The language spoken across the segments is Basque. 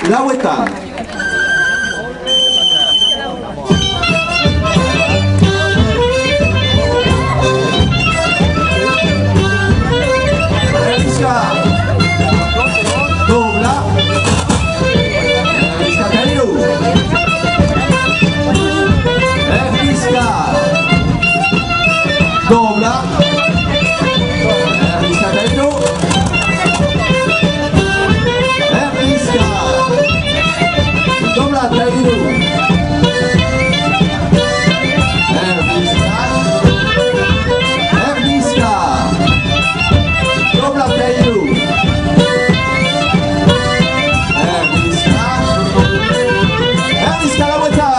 lauetan. Erdizka. Dobla. Erdizka eta hiru. Erdizka. Dobla. Erdizka eta hiru. Erdizka. Dobla eta hiru. Erdizka. Erdizka. Dobla eta hiru. Erdizka. Erdizka lauetan.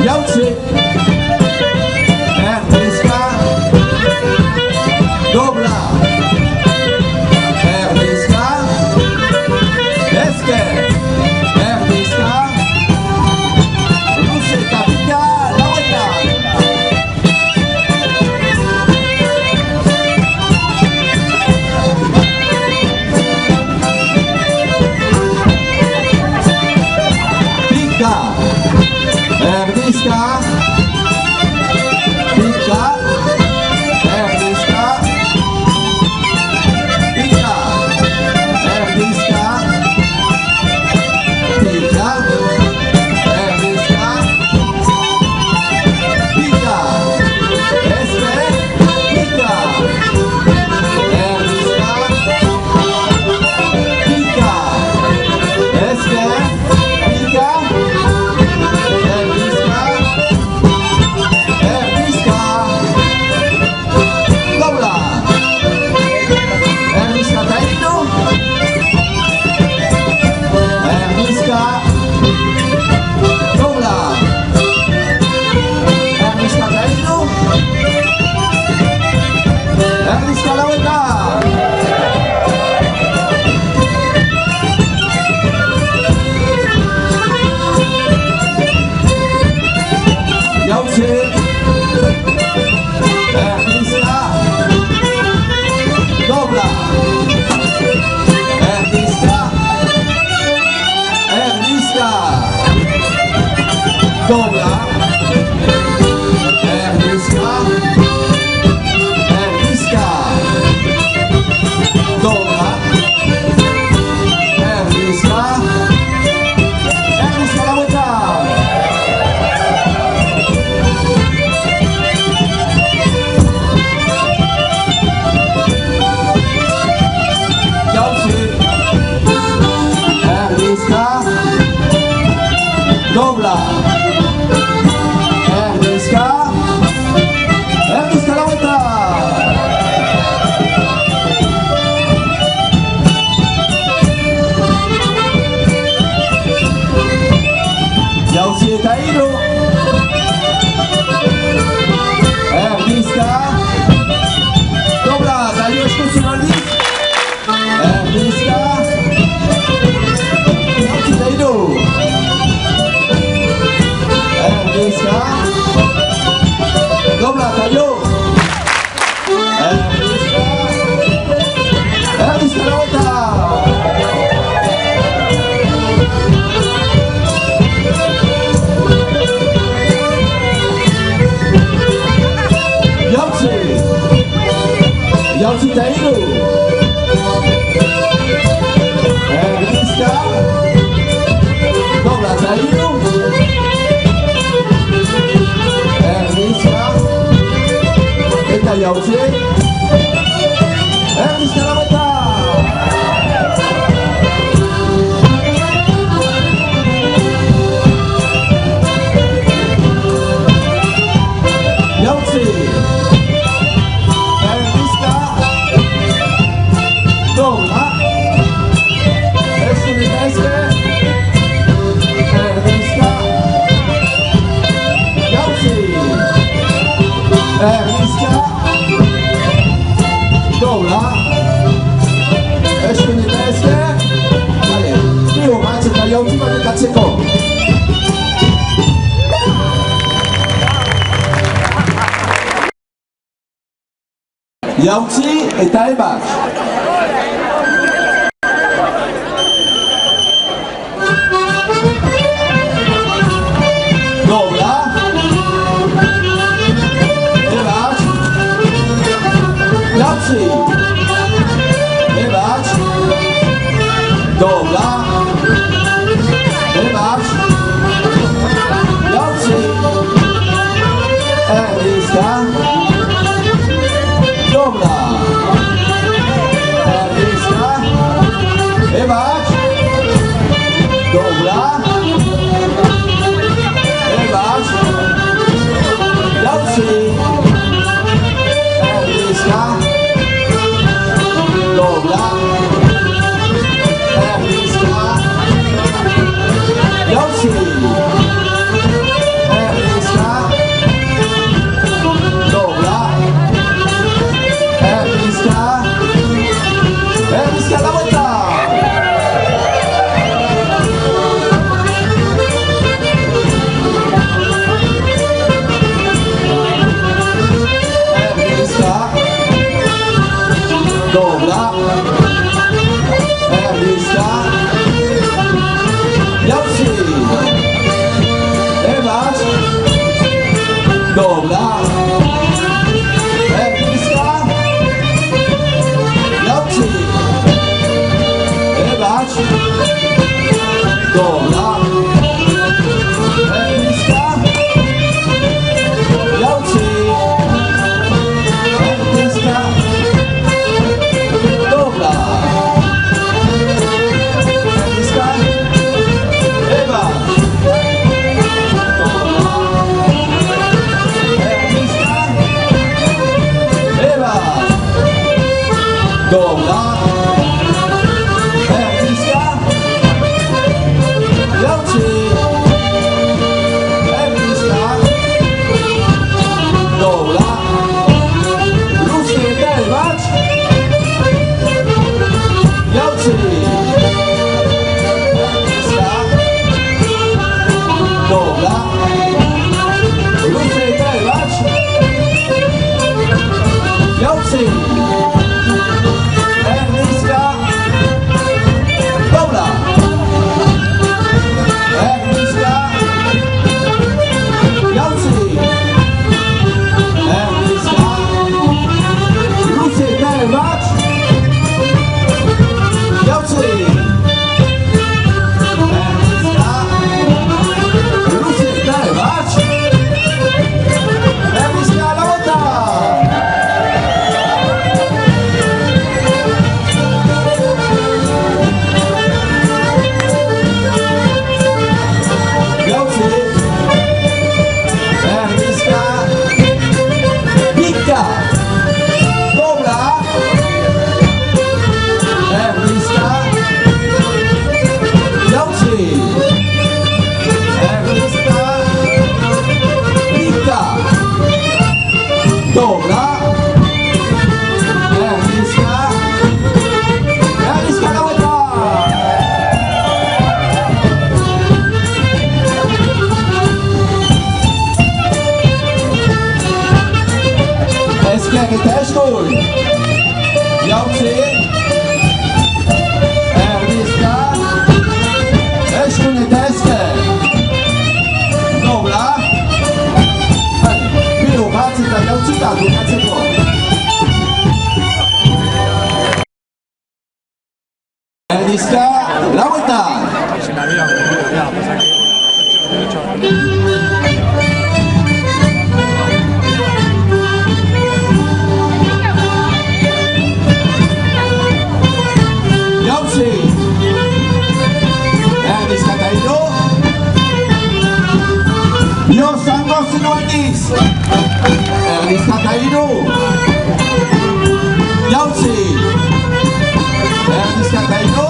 Jautze. Erdizka. Dobla. Erdizka. Esker. Erdizka. Luze eta pika lauetan. Pika. Erdizka. Pika. Erdizka. Pika. Erdizka. Pika. Erdizka. Pika. Esker. Pika. Erdizka. Pika. Esker. Pika. Erdizka. Erdizka. Dobla. Erdizka eta hiru. Erdizka. Dobla. Erdizka eta hiru. Erdizka lauetan. Jautze. Erdizka. Dobla. Erdizka. Erdizka. Dobla. Erdizka. Erdizka. Dobla. Erdizka. Erdizka lauetan. Jautze. Erdizka. Dobla. Erdizka. Erdizka lauetan. Jautze eta hiru. Erdizka. Dobla eta hiru eskutzen aldiz. Erdizka. Jautze eta hiru. Erdizka. Dobla eta hiru. Erdizka. Erdizka lauetan. Jautze. Jautze eta hiru. Erdizka. Dobla eta hiru. Erdizka. Eta jautze. Erdizka lauetan. Jautze. Erdizka. Dobla. Esker eta esker. Erdizka. Jautze. Erdizka. Dobla. Esker eta esker. Hale, bio batz eta jautze bat ekatzeko. Jauci eta ebak. Dobra. Ebak. Jauci. Ebak. Dobra. Ebak. Jauci. Bliska. Dobra. Bliska. Ebak. Dobra. Ebak. Jauci. Bliska. Dobra. Bliska. Jauci. Bliska. Dobra. Bliska. Bliska la vuelta. Bliska. Dobra. Bliska. Jauci. Ebak. Dobra. Bliska. Jauci. Ebak. Dobra. Bliska. Jauci. Bliska. Dobra. Bliska. Ebak. Dobra. Bliska. Jauci. Bliska. Dobra. Ruszcie terwać. Jauci. Bliska. Dobra. Ruszcie terwać. Jauci. Bliska. Dobra. Bliska. Jauci. Bliska. Ruszcie terwać. Jauci. Bliska. Ruszcie terwać. Bliska la vuelta. Jauci. Bliska. Pika. Dobra. Bliska. Jauci. Bliska. Pika. Dobra. Bliska. Bliska la vuelta. Esque que te estoy. Jauci. Bliska. Esque te esque. Dobra. Pilu, patrzcie, ta Jaucika, tu na cypło. Bliska. La vuelta. Jauci. Bliska caído. Yo sango sinuatis. Bliska caído. Jauci. Bliska caído.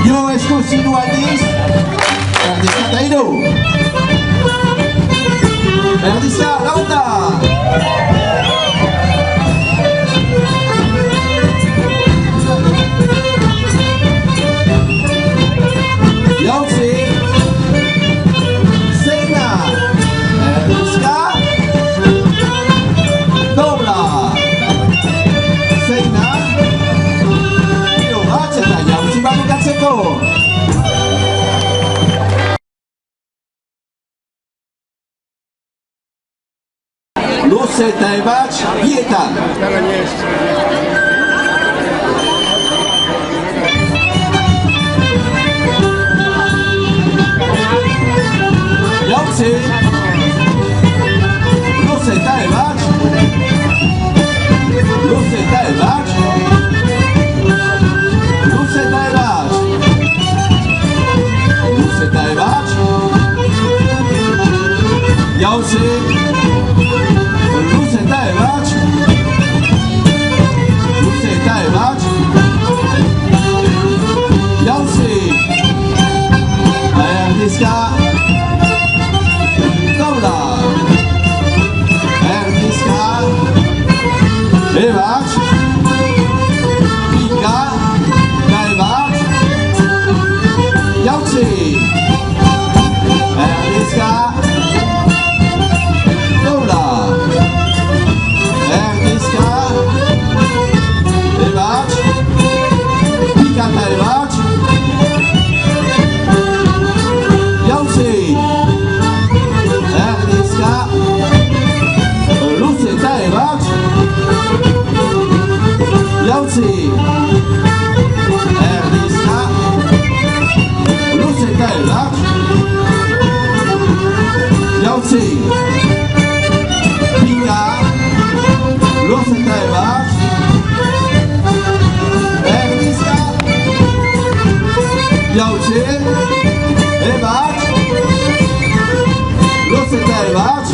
Yo esco sinuatis. Losy tajwać, Pietan. Jałcy. Losy tajwać. Losy tajwać. Losy tajwać. Losy tajwać. Jałcy. Losy tajwać. Losy tajwać. Jałcy. A jak dyska. Dobra. Erniska. Bywać. Pika. Dajwać. Jałcy. Erniska. Dobra. Erniska. Bywać. Pika. Dajwać. Jałcy. Erniska. Lusy tajwać. Jałcy. Erniska. Lusy tajwać. Jałcy. Pika. Lusy tajwać. Erniska. Jałcy. Bywać. Lusy tajwać.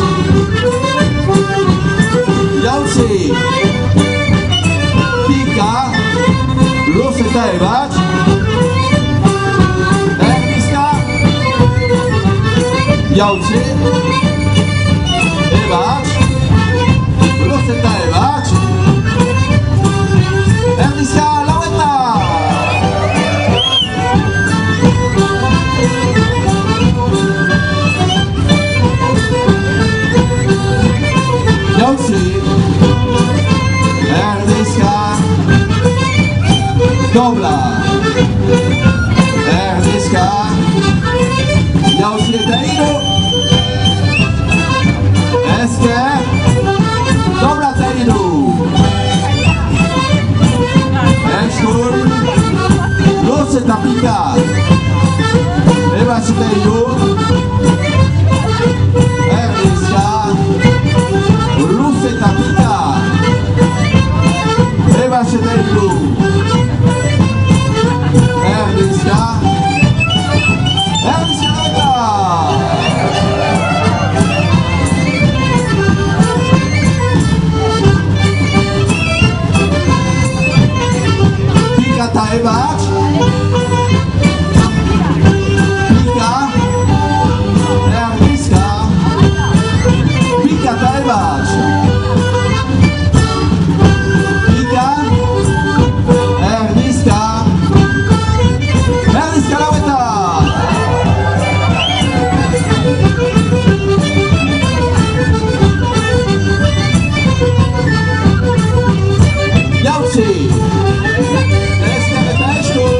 Jałcy. Pika. Lusy tajwać. Erniska. Jałcy. Bywać. Lusy tajwać. Erniska Lałeta. Jałcy. Erniska. Dobra. Erniska. Jałcy Teidu. Eskę. Dobra Teidu. Eszkur. Lusy ta pika. Bywa się Teidu. Erniska. Lusy ta pika. Bywa się Teidu. Erniska. Erniska Lałeta. Pika tajwać. Pika. Erniska. Pika tajwać. Pika. Erniska. Erniska Lałeta. Jałcy. Eskę Beteszku.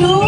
ด้วย